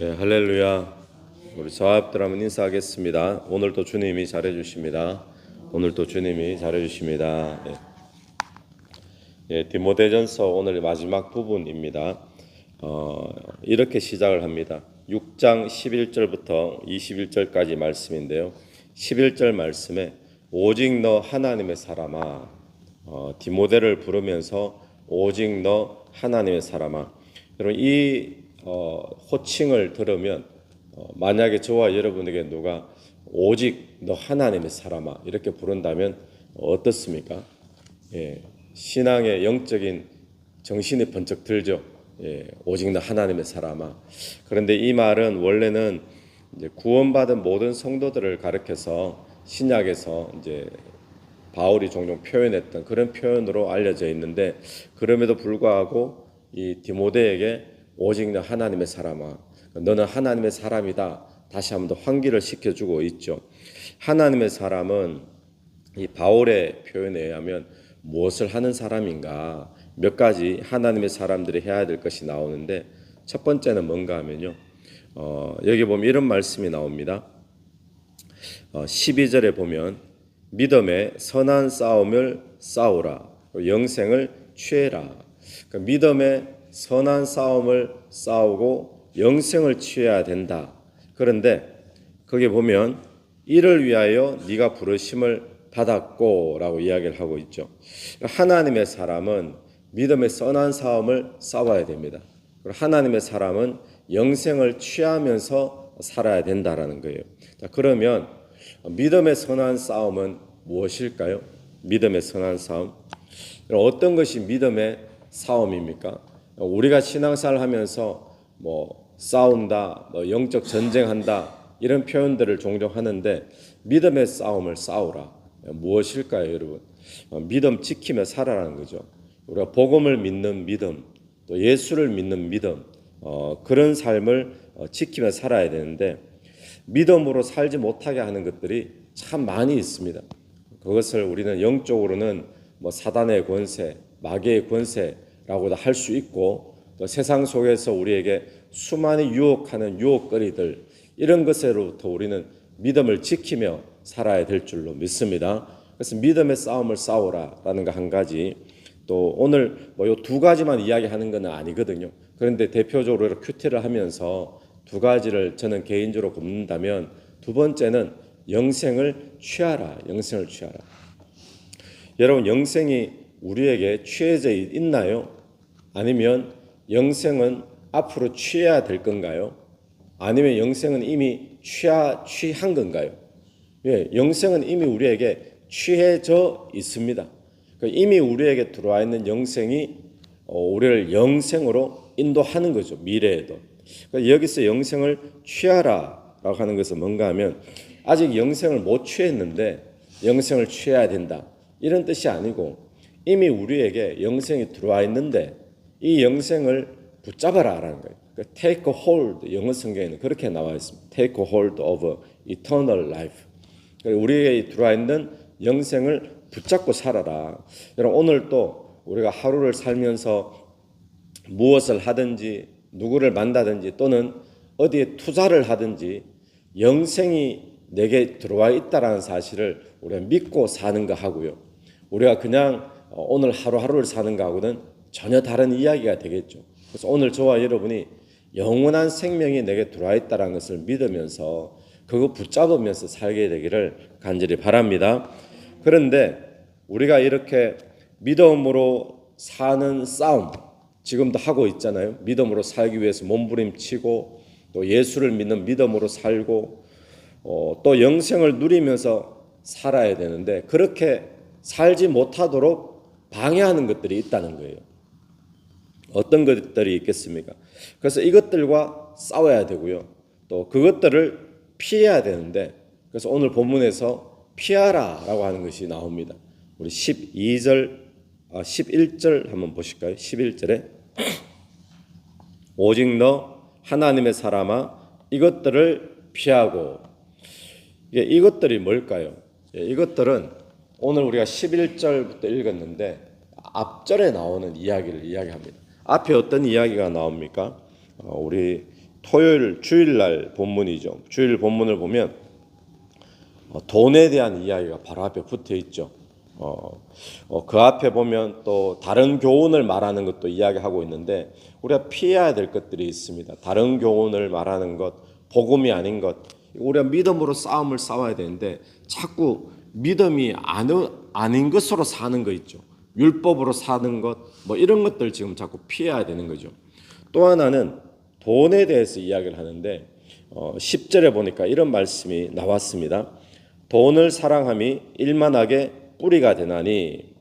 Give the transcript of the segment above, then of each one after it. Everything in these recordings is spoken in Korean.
네, 할렐루야. 우리 저합들 한번 인사하겠습니다. 오늘도 주님이 잘해주십니다. 오늘도 주님이 잘해주십니다. 디모데전서 오늘 마지막 부분입니다. 이렇게 시작을 합니다. 6장 11절부터 21절까지 말씀인데요. 11절 말씀에 오직 너 하나님의 사람아, 디모데를 부르면서 오직 너 하나님의 사람아. 여러분 이 호칭을 들으면 만약에 저와 여러분에게 누가 오직 너 하나님의 사람아 이렇게 부른다면 어떻습니까? 신앙의 영적인 정신이 번쩍 들죠. 오직 너 하나님의 사람아. 그런데 이 말은 원래는 이제 구원받은 모든 성도들을 가리켜서 신약에서 이제 바울이 종종 표현했던 그런 표현으로 알려져 있는데, 그럼에도 불구하고 이 디모데에게 오직 너 하나님의 사람아, 너는 하나님의 사람이다, 다시 한번 더 환기를 시켜주고 있죠. 하나님의 사람은 이 바울의 표현에 의하면 무엇을 하는 사람인가, 몇 가지 하나님의 사람들이 해야 될 것이 나오는데, 첫 번째는 뭔가 하면요, 여기 보면 이런 말씀이 나옵니다. 12절에 보면 믿음의 선한 싸움을 싸우라, 영생을 취해라. 그러니까 믿음의 선한 싸움을 싸우고 영생을 취해야 된다. 그런데 거기에 보면 이를 위하여 네가 부르심을 받았고 라고 이야기를 하고 있죠. 하나님의 사람은 믿음의 선한 싸움을 싸워야 됩니다. 그리고 하나님의 사람은 영생을 취하면서 살아야 된다라는 거예요. 자, 그러면 믿음의 선한 싸움은 무엇일까요? 믿음의 선한 싸움. 어떤 것이 믿음의 싸움입니까? 우리가 신앙생활 하면서 싸운다, 영적 전쟁한다, 이런 표현들을 종종 하는데, 믿음의 싸움을 싸우라. 무엇일까요, 여러분? 믿음 지키며 살아라는 거죠. 우리가 복음을 믿는 믿음, 또 예수를 믿는 믿음, 그런 삶을 지키며 살아야 되는데, 믿음으로 살지 못하게 하는 것들이 참 많이 있습니다. 그것을 우리는 영적으로는 사단의 권세, 마귀의 권세라고도 할 수 있고, 또 세상 속에서 우리에게 수많이 유혹하는 유혹거리들, 이런 것으로부터 우리는 믿음을 지키며 살아야 될 줄로 믿습니다. 그래서 믿음의 싸움을 싸우라라는 거 한 가지, 또 오늘 이 두 가지만 이야기하는 건 아니거든요. 그런데 대표적으로 큐티를 하면서 두 가지를 저는 개인적으로 꼽는다면, 두 번째는 영생을 취하라, 영생을 취하라. 여러분, 영생이 우리에게 취해져 있나요? 아니면 영생은 앞으로 취해야 될 건가요? 아니면 영생은 이미 취한 건가요? 영생은 이미 우리에게 취해져 있습니다. 이미 우리에게 들어와 있는 영생이 우리를 영생으로 인도하는 거죠. 미래에도. 여기서 영생을 취하라라고 하는 것은 뭔가 하면, 아직 영생을 못 취했는데 영생을 취해야 된다, 이런 뜻이 아니고, 이미 우리에게 영생이 들어와 있는데 이 영생을 붙잡아라라는 거예요. Take a hold, 영어 성경에는 그렇게 나와 있습니다. Take a hold of eternal life. 우리에게 들어와 있는 영생을 붙잡고 살아라. 여러분, 오늘 또 우리가 하루를 살면서 무엇을 하든지, 누구를 만나든지, 또는 어디에 투자를 하든지 영생이 내게 들어와 있다라는 사실을 우리가 믿고 사는 거 하고요, 우리가 그냥 오늘 하루하루를 사는 거하고는 전혀 다른 이야기가 되겠죠. 그래서 오늘 저와 여러분이 영원한 생명이 내게 들어와 있다는 것을 믿으면서 그거 붙잡으면서 살게 되기를 간절히 바랍니다. 그런데 우리가 이렇게 믿음으로 사는 싸움 지금도 하고 있잖아요. 믿음으로 살기 위해서 몸부림치고, 또 예수를 믿는 믿음으로 살고, 또 영생을 누리면서 살아야 되는데, 그렇게 살지 못하도록 방해하는 것들이 있다는 거예요. 어떤 것들이 있겠습니까? 그래서 이것들과 싸워야 되고요, 또 그것들을 피해야 되는데, 그래서 오늘 본문에서 피하라라고 하는 것이 나옵니다. 우리 11절 한번 보실까요? 11절에 오직 너 하나님의 사람아, 이것들을 피하고. 이것들이 뭘까요? 이것들은 오늘 우리가 11절부터 읽었는데 앞절에 나오는 이야기를 이야기합니다. 앞에 어떤 이야기가 나옵니까? 우리 토요일 주일날 본문이죠. 주일 본문을 보면 돈에 대한 이야기가 바로 앞에 붙어 있죠. 그 앞에 보면 또 다른 교훈을 말하는 것도 이야기하고 있는데 우리가 피해야 될 것들이 있습니다. 다른 교훈을 말하는 것, 복음이 아닌 것, 우리가 믿음으로 싸움을 싸워야 되는데 자꾸 믿음이 아닌 것으로 사는 거 있죠. 율법으로 사는 것, 뭐 이런 것들 지금 자꾸 피해야 되는 거죠. 또 하나는 돈에 대해서 이야기를 하는데 10절에 보니까 이런 말씀이 나왔습니다. 돈을 사랑함이 일만하게 뿌리가 되나니.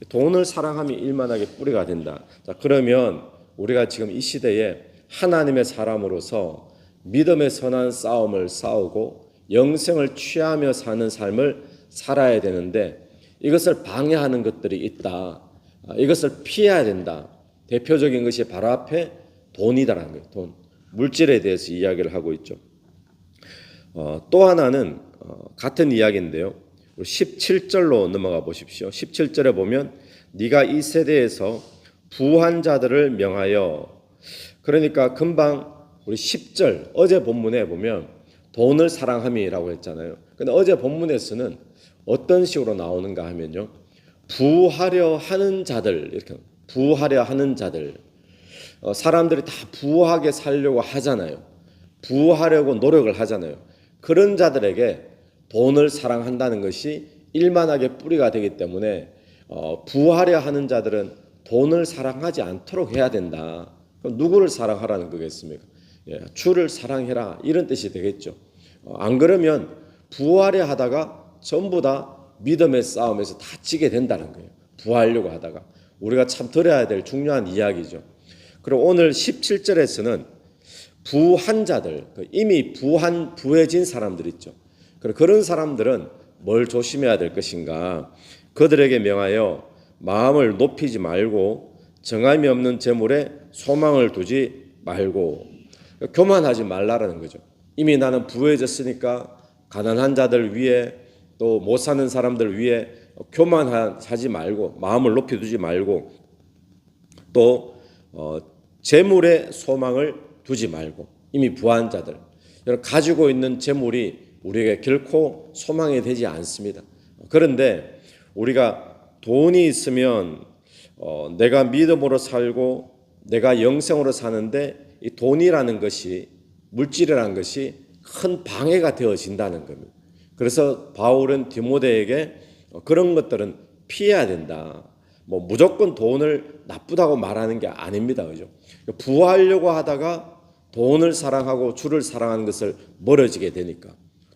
돈을 사랑함이 일만하게 뿌리가 된다. 자, 그러면 우리가 지금 이 시대에 하나님의 사람으로서 믿음의 선한 싸움을 싸우고 영생을 취하며 사는 삶을 살아야 되는데 이것을 방해하는 것들이 있다. 이것을 피해야 된다. 대표적인 것이 바로 앞에 돈이다라는 거예요. 돈, 물질에 대해서 이야기를 하고 있죠. 또 하나는 같은 이야기인데요. 17절로 넘어가 보십시오. 17절에 보면 네가 이 세대에서 부한 자들을 명하여, 그러니까 금방 우리 10절 어제 본문에 보면 돈을 사랑함이라고 했잖아요. 근데 어제 본문에서는 어떤 식으로 나오는가 하면요. 부하려 하는 자들, 이렇게 부하려 하는 자들. 사람들이 다 부하게 살려고 하잖아요. 부하려고 노력을 하잖아요. 그런 자들에게 돈을 사랑한다는 것이 일만하게 뿌리가 되기 때문에 부하려 하는 자들은 돈을 사랑하지 않도록 해야 된다. 그럼 누구를 사랑하라는 거겠습니까? 주를 사랑해라 이런 뜻이 되겠죠. 안 그러면 부하려 하다가 전부 다 믿음의 싸움에서 다치게 된다는 거예요. 부하려고 하다가. 우리가 참 들어야 될 중요한 이야기죠. 그리고 오늘 17절에서는 부한 자들, 이미 부해진 사람들 있죠. 그런 사람들은 뭘 조심해야 될 것인가? 그들에게 명하여 마음을 높이지 말고 정함이 없는 재물에 소망을 두지 말고. 교만하지 말라라는 거죠. 이미 나는 부해졌으니까 가난한 자들 위해 또 못 사는 사람들 위해 교만하지 말고 마음을 높이 두지 말고 또 재물에 소망을 두지 말고. 이미 부한 자들, 가지고 있는 재물이 우리에게 결코 소망이 되지 않습니다. 그런데 우리가 돈이 있으면 내가 믿음으로 살고 내가 영생으로 사는데 이 돈이라는 것이, 물질이라는 것이 큰 방해가 되어진다는 겁니다. 그래서 바울은 디모데에게 그런 것들은 피해야 된다. 뭐 무조건 돈을 나쁘다고 말하는 게 아닙니다. 그죠? 부하려고 하다가 돈을 사랑하고 주를 사랑하는 것을 멀어지게 되니까.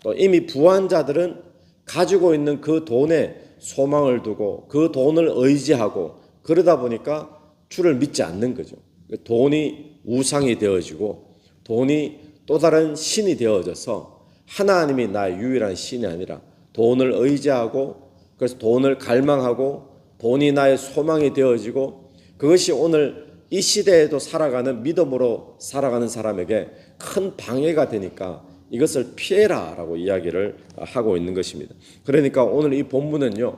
또 이미 부한 자들은 가지고 있는 그 돈에 소망을 두고 그 돈을 의지하고 그러다 보니까 주를 믿지 않는 거죠. 돈이 우상이 되어지고 돈이 또 다른 신이 되어져서 하나님이 나의 유일한 신이 아니라 돈을 의지하고 그래서 돈을 갈망하고 돈이 나의 소망이 되어지고 그것이 오늘 이 시대에도 살아가는 믿음으로 살아가는 사람에게 큰 방해가 되니까 이것을 피해라라고 이야기를 하고 있는 것입니다. 그러니까 오늘 이 본문은요,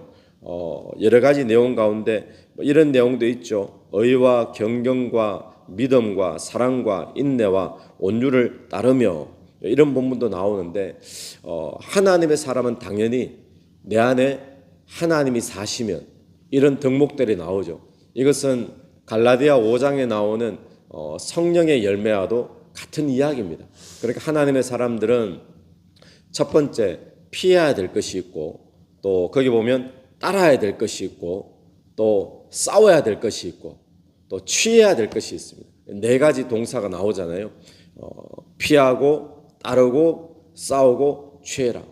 여러 가지 내용 가운데 이런 내용도 있죠. 의와 경경과 믿음과 사랑과 인내와 온유를 따르며 이런 본문도 나오는데 하나님의 사람은 당연히 내 안에 하나님이 사시면 이런 덕목들이 나오죠. 이것은 갈라디아 5장에 나오는 성령의 열매와도 같은 이야기입니다. 그러니까 하나님의 사람들은 첫 번째 피해야 될 것이 있고 또 거기 보면 따라야 될 것이 있고 또 싸워야 될 것이 있고 또 취해야 될 것이 있습니다. 네 가지 동사가 나오잖아요. 피하고 따르고 싸우고 취해라.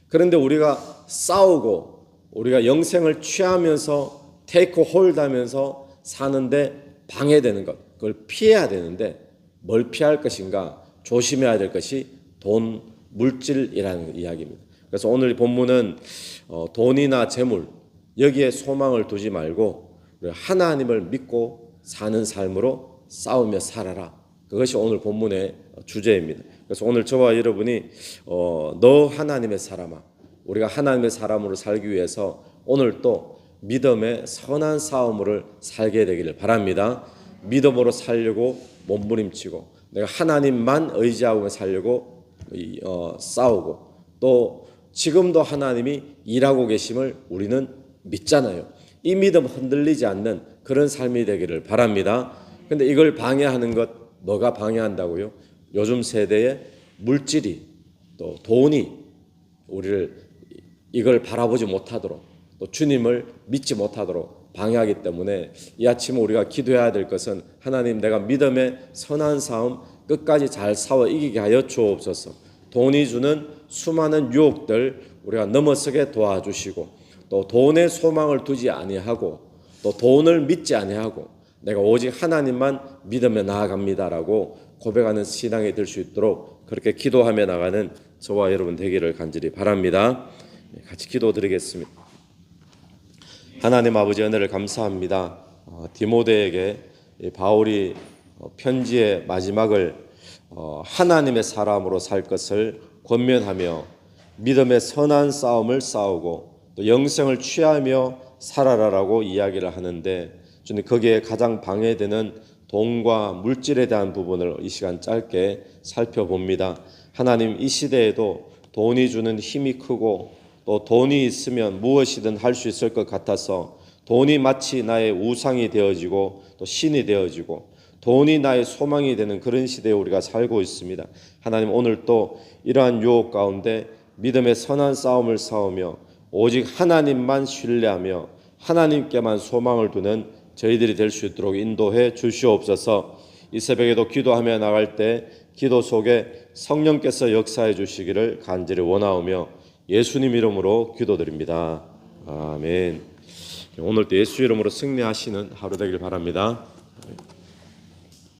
그런데 우리가 싸우고 우리가 영생을 취하면서 테이크 홀드하면서 사는데 방해되는 것, 그걸 피해야 되는데 뭘 피할 것인가? 조심해야 될 것이 돈, 물질이라는 이야기입니다. 그래서 오늘 본문은 돈이나 재물 여기에 소망을 두지 말고 하나님을 믿고 사는 삶으로 싸우며 살아라. 그것이 오늘 본문의 주제입니다. 그래서 오늘 저와 여러분이 너 하나님의 사람아, 우리가 하나님의 사람으로 살기 위해서 오늘 또 믿음의 선한 싸움을 살게 되기를 바랍니다. 믿음으로 살려고 몸부림치고 내가 하나님만 의지하고 살려고 싸우고 또 지금도 하나님이 일하고 계심을 우리는 믿잖아요. 이 믿음 흔들리지 않는 그런 삶이 되기를 바랍니다. 근데 이걸 방해하는 것 뭐가 방해한다고요? 요즘 세대의 물질이 또 돈이 우리를 이걸 바라보지 못하도록 또 주님을 믿지 못하도록 방해하기 때문에 이 아침 우리가 기도해야 될 것은 하나님 내가 믿음의 선한 싸움 끝까지 잘 싸워 이기게 하여 주옵소서. 돈이 주는 수많은 유혹들 우리가 넘어서게 도와주시고 또 돈에 소망을 두지 아니하고 또 돈을 믿지 아니하고 내가 오직 하나님만 믿으며 나아갑니다라고 고백하는 신앙이 될 수 있도록 그렇게 기도하며 나가는 저와 여러분 되기를 간절히 바랍니다. 같이 기도드리겠습니다. 하나님 아버지 은혜를 감사합니다. 디모데에게 바울이 편지의 마지막을 하나님의 사람으로 살 것을 권면하며 믿음의 선한 싸움을 싸우고 또 영생을 취하며 살아라라고 이야기를 하는데 주님 거기에 가장 방해되는 돈과 물질에 대한 부분을 이 시간 짧게 살펴봅니다. 하나님 이 시대에도 돈이 주는 힘이 크고 또 돈이 있으면 무엇이든 할 수 있을 것 같아서 돈이 마치 나의 우상이 되어지고 또 신이 되어지고 돈이 나의 소망이 되는 그런 시대에 우리가 살고 있습니다. 하나님 오늘 또 이러한 유혹 가운데 믿음의 선한 싸움을 싸우며 오직 하나님만 신뢰하며 하나님께만 소망을 두는 저희들이 될 수 있도록 인도해 주시옵소서. 이 새벽에도 기도하며 나갈 때 기도 속에 성령께서 역사해 주시기를 간절히 원하오며 예수님 이름으로 기도드립니다. 아멘. 오늘도 예수 이름으로 승리하시는 하루 되길 바랍니다.